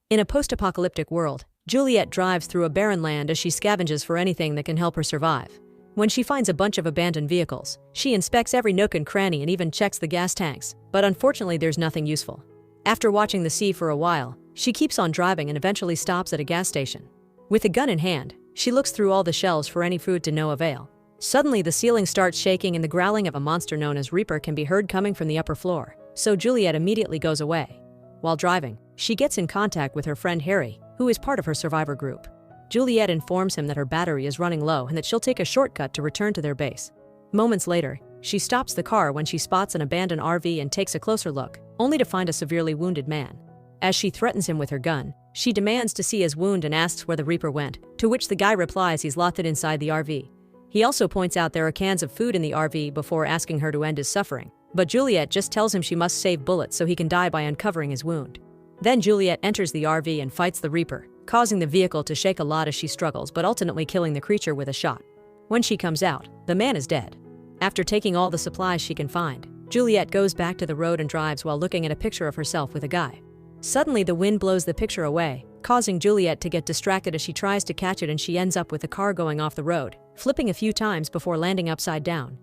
In a post-apocalyptic world, Juliet drives through a barren land as she scavenges for anything that can help her survive. When she finds a bunch of abandoned vehicles, she inspects every nook and cranny and even checks the gas tanks, but unfortunately there's nothing useful. After watching the sea for a while, she keeps on driving and eventually stops at a gas station. With a gun in hand, she looks through all the shelves for any food to no avail. Suddenly the ceiling starts shaking and the growling of a monster known as Reaper can be heard coming from the upper floor, so Juliet immediately goes away. While driving, she gets in contact with her friend Harry, who is part of her survivor group. Juliet informs him that her battery is running low and that she'll take a shortcut to return to their base. Moments later, she stops the car when she spots an abandoned RV and takes a closer look, only to find a severely wounded man. As she threatens him with her gun, she demands to see his wound and asks where the Reaper went, to which the guy replies he's locked it inside the RV. He also points out there are cans of food in the RV before asking her to end his suffering, but Juliet just tells him she must save bullets so he can die by uncovering his wound. Then Juliet enters the RV and fights the Reaper, causing the vehicle to shake a lot as she struggles but ultimately killing the creature with a shot. When she comes out, the man is dead. After taking all the supplies she can find, Juliet goes back to the road and drives while looking at a picture of herself with a guy. Suddenly the wind blows the picture away, causing Juliet to get distracted as she tries to catch it, and she ends up with the car going off the road, flipping a few times before landing upside down.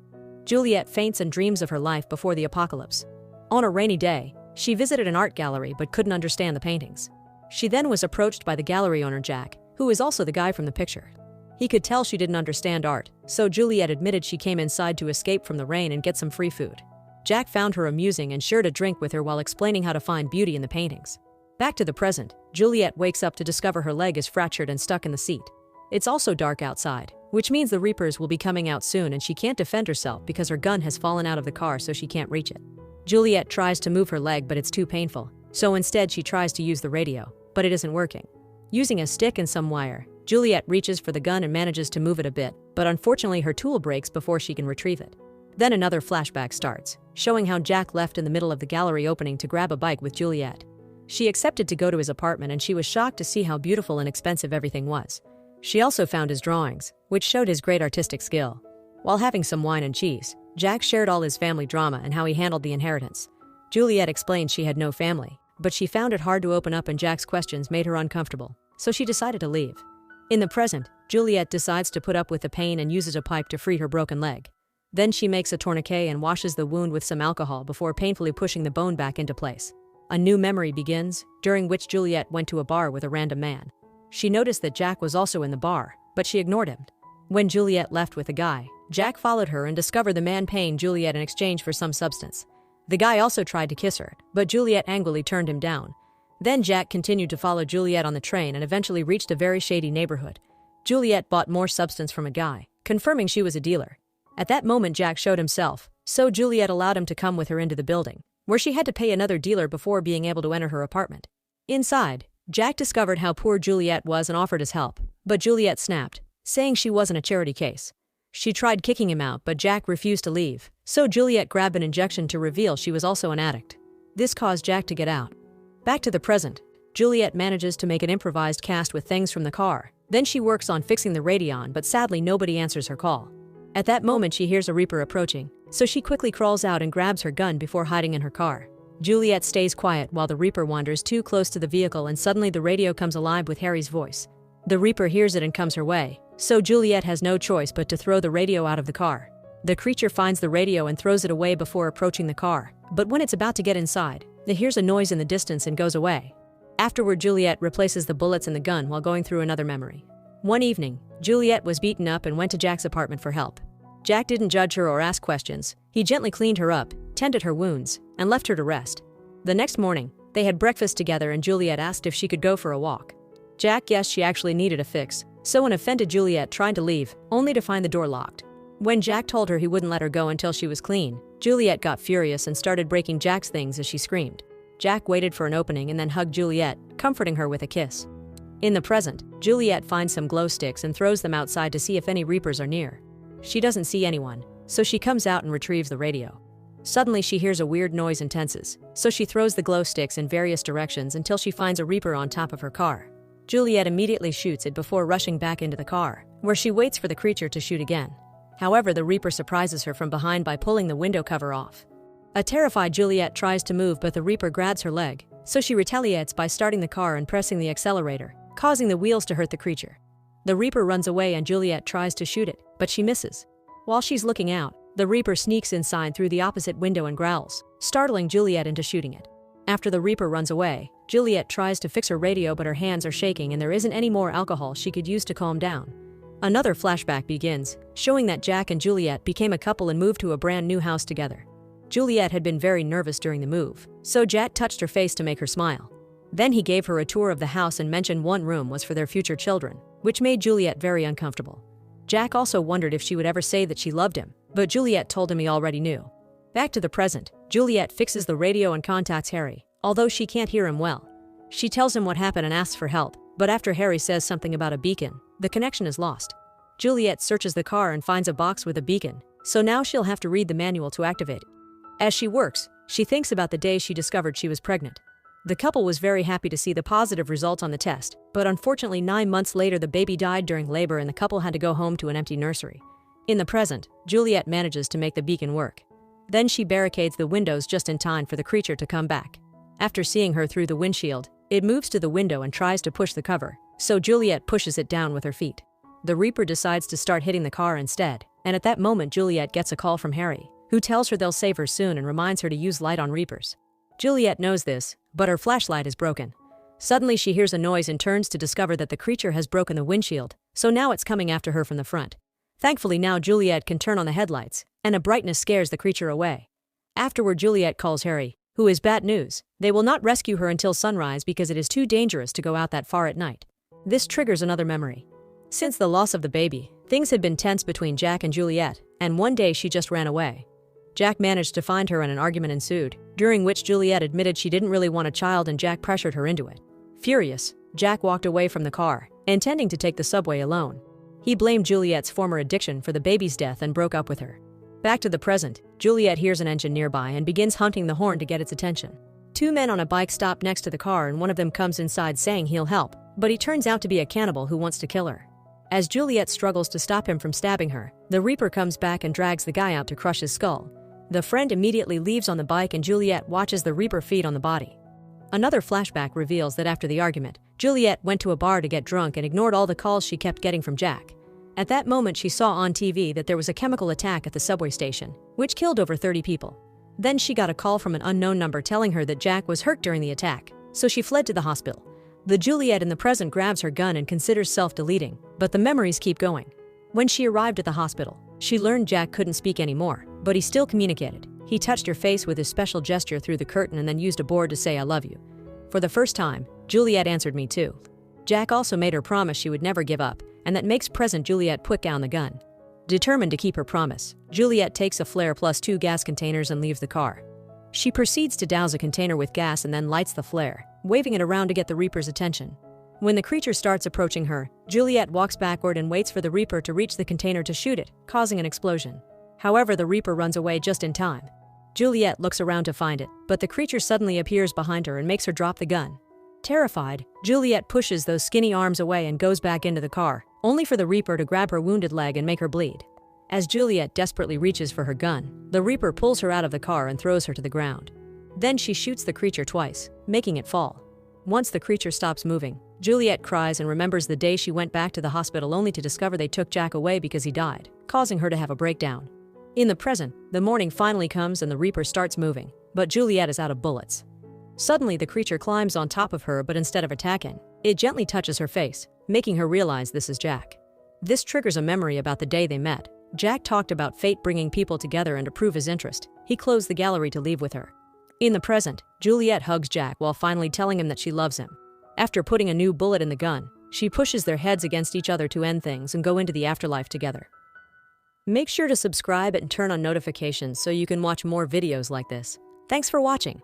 Juliet faints and dreams of her life before the apocalypse. On a rainy day, she visited an art gallery but couldn't understand the paintings. She then was approached by the gallery owner Jack, who is also the guy from the picture. He could tell she didn't understand art, so Juliet admitted she came inside to escape from the rain and get some free food. Jack found her amusing and shared a drink with her while explaining how to find beauty in the paintings. Back to the present, Juliet wakes up to discover her leg is fractured and stuck in the seat. It's also dark outside, which means the Reapers will be coming out soon, and she can't defend herself because her gun has fallen out of the car so she can't reach it. Juliet tries to move her leg but it's too painful, so instead she tries to use the radio, but it isn't working. Using a stick and some wire, Juliet reaches for the gun and manages to move it a bit, but unfortunately her tool breaks before she can retrieve it. Then another flashback starts, showing how Jack left in the middle of the gallery opening to grab a bike with Juliet. She accepted to go to his apartment and she was shocked to see how beautiful and expensive everything was. She also found his drawings, which showed his great artistic skill. While having some wine and cheese, Jack shared all his family drama and how he handled the inheritance. Juliet explained she had no family, but she found it hard to open up and Jack's questions made her uncomfortable, so she decided to leave. In the present, Juliet decides to put up with the pain and uses a pipe to free her broken leg. Then she makes a tourniquet and washes the wound with some alcohol before painfully pushing the bone back into place. A new memory begins, during which Juliet went to a bar with a random man. She noticed that Jack was also in the bar, but she ignored him. When Juliet left with the guy, Jack followed her and discovered the man paying Juliet in exchange for some substance. The guy also tried to kiss her, but Juliet angrily turned him down. Then Jack continued to follow Juliet on the train and eventually reached a very shady neighborhood. Juliet bought more substance from a guy, confirming she was a dealer. At that moment Jack showed himself, so Juliet allowed him to come with her into the building, where she had to pay another dealer before being able to enter her apartment. Inside, Jack discovered how poor Juliet was and offered his help, but Juliet snapped, saying she wasn't a charity case. She tried kicking him out, but Jack refused to leave, so Juliet grabbed an injection to reveal she was also an addict. This caused Jack to get out. Back to the present, Juliet manages to make an improvised cast with things from the car. Then she works on fixing the radion, but sadly nobody answers her call. At that moment she hears a Reaper approaching, so she quickly crawls out and grabs her gun before hiding in her car. Juliet stays quiet while the Reaper wanders too close to the vehicle, and suddenly the radio comes alive with Harry's voice. The Reaper hears it and comes her way, so Juliet has no choice but to throw the radio out of the car. The creature finds the radio and throws it away before approaching the car, but when it's about to get inside, it hears a noise in the distance and goes away. Afterward, Juliet replaces the bullets in the gun while going through another memory. One evening, Juliet was beaten up and went to Jack's apartment for help. Jack didn't judge her or ask questions. He gently cleaned her up, tended her wounds, and left her to rest. The next morning, they had breakfast together and Juliet asked if she could go for a walk. Jack guessed she actually needed a fix, so an offended Juliet tried to leave, only to find the door locked. When Jack told her he wouldn't let her go until she was clean, Juliet got furious and started breaking Jack's things as she screamed. Jack waited for an opening and then hugged Juliet, comforting her with a kiss. In the present, Juliet finds some glow sticks and throws them outside to see if any Reapers are near. She doesn't see anyone, so she comes out and retrieves the radio. Suddenly she hears a weird noise and tenses, so she throws the glow sticks in various directions until she finds a Reaper on top of her car. Juliet immediately shoots it before rushing back into the car, where she waits for the creature to shoot again. However, the Reaper surprises her from behind by pulling the window cover off. A terrified Juliet tries to move, but the Reaper grabs her leg, so she retaliates by starting the car and pressing the accelerator, causing the wheels to hurt the creature. The Reaper runs away and Juliet tries to shoot it, but she misses. While she's looking out, the Reaper sneaks inside through the opposite window and growls, startling Juliet into shooting it. After the Reaper runs away, Juliet tries to fix her radio, but her hands are shaking and there isn't any more alcohol she could use to calm down. Another flashback begins, showing that Jack and Juliet became a couple and moved to a brand new house together. Juliet had been very nervous during the move, so Jack touched her face to make her smile. Then he gave her a tour of the house and mentioned one room was for their future children, which made Juliet very uncomfortable. Jack also wondered if she would ever say that she loved him, but Juliet told him he already knew. Back to the present, Juliet fixes the radio and contacts Harry, although she can't hear him well. She tells him what happened and asks for help, but after Harry says something about a beacon, the connection is lost. Juliet searches the car and finds a box with a beacon, so now she'll have to read the manual to activate it. As she works, she thinks about the day she discovered she was pregnant. The couple was very happy to see the positive results on the test, but unfortunately 9 months later the baby died during labor and the couple had to go home to an empty nursery. In the present, Juliet manages to make the beacon work. Then she barricades the windows just in time for the creature to come back. After seeing her through the windshield, it moves to the window and tries to push the cover, so Juliet pushes it down with her feet. The Reaper decides to start hitting the car instead, and at that moment Juliet gets a call from Harry, who tells her they'll save her soon and reminds her to use light on Reapers. Juliet knows this, but her flashlight is broken. Suddenly she hears a noise and turns to discover that the creature has broken the windshield, so now it's coming after her from the front. Thankfully now Juliet can turn on the headlights, and a brightness scares the creature away. Afterward Juliet calls Harry, who is bad news. They will not rescue her until sunrise because it is too dangerous to go out that far at night. This triggers another memory. Since the loss of the baby, things had been tense between Jack and Juliet, and one day she just ran away. Jack managed to find her and an argument ensued, during which Juliet admitted she didn't really want a child and Jack pressured her into it. Furious, Jack walked away from the car, intending to take the subway alone. He blamed Juliet's former addiction for the baby's death and broke up with her. Back to the present, Juliet hears an engine nearby and begins hunting the horn to get its attention. 2 men on a bike stop next to the car and one of them comes inside saying he'll help, but he turns out to be a cannibal who wants to kill her. As Juliet struggles to stop him from stabbing her, the Reaper comes back and drags the guy out to crush his skull. The friend immediately leaves on the bike and Juliet watches the Reaper feed on the body. Another flashback reveals that after the argument, Juliet went to a bar to get drunk and ignored all the calls she kept getting from Jack. At that moment she saw on TV that there was a chemical attack at the subway station, which killed over 30 people. Then she got a call from an unknown number telling her that Jack was hurt during the attack, so she fled to the hospital. The Juliet in the present grabs her gun and considers self-deleting, but the memories keep going. When she arrived at the hospital, she learned Jack couldn't speak anymore, but he still communicated. He touched her face with his special gesture through the curtain and then used a board to say "I love you." For the first time, Juliet answered "me too." Jack also made her promise she would never give up, and that makes present Juliet put down the gun. Determined to keep her promise, Juliet takes a flare plus 2 gas containers and leaves the car. She proceeds to douse a container with gas and then lights the flare, waving it around to get the Reaper's attention. When the creature starts approaching her, Juliet walks backward and waits for the Reaper to reach the container to shoot it, causing an explosion. However, the Reaper runs away just in time. Juliet looks around to find it, but the creature suddenly appears behind her and makes her drop the gun. Terrified, Juliet pushes those skinny arms away and goes back into the car, only for the Reaper to grab her wounded leg and make her bleed. As Juliet desperately reaches for her gun, the Reaper pulls her out of the car and throws her to the ground. Then she shoots the creature twice, making it fall. Once the creature stops moving, Juliet cries and remembers the day she went back to the hospital only to discover they took Jack away because he died, causing her to have a breakdown. In the present, the morning finally comes and the Reaper starts moving, but Juliet is out of bullets. Suddenly the creature climbs on top of her, but instead of attacking, it gently touches her face, making her realize this is Jack. This triggers a memory about the day they met. Jack talked about fate bringing people together, and to prove his interest, he closed the gallery to leave with her. In the present, Juliet hugs Jack while finally telling him that she loves him. After putting a new bullet in the gun, she pushes their heads against each other to end things and go into the afterlife together. Make sure to subscribe and turn on notifications so you can watch more videos like this. Thanks for watching.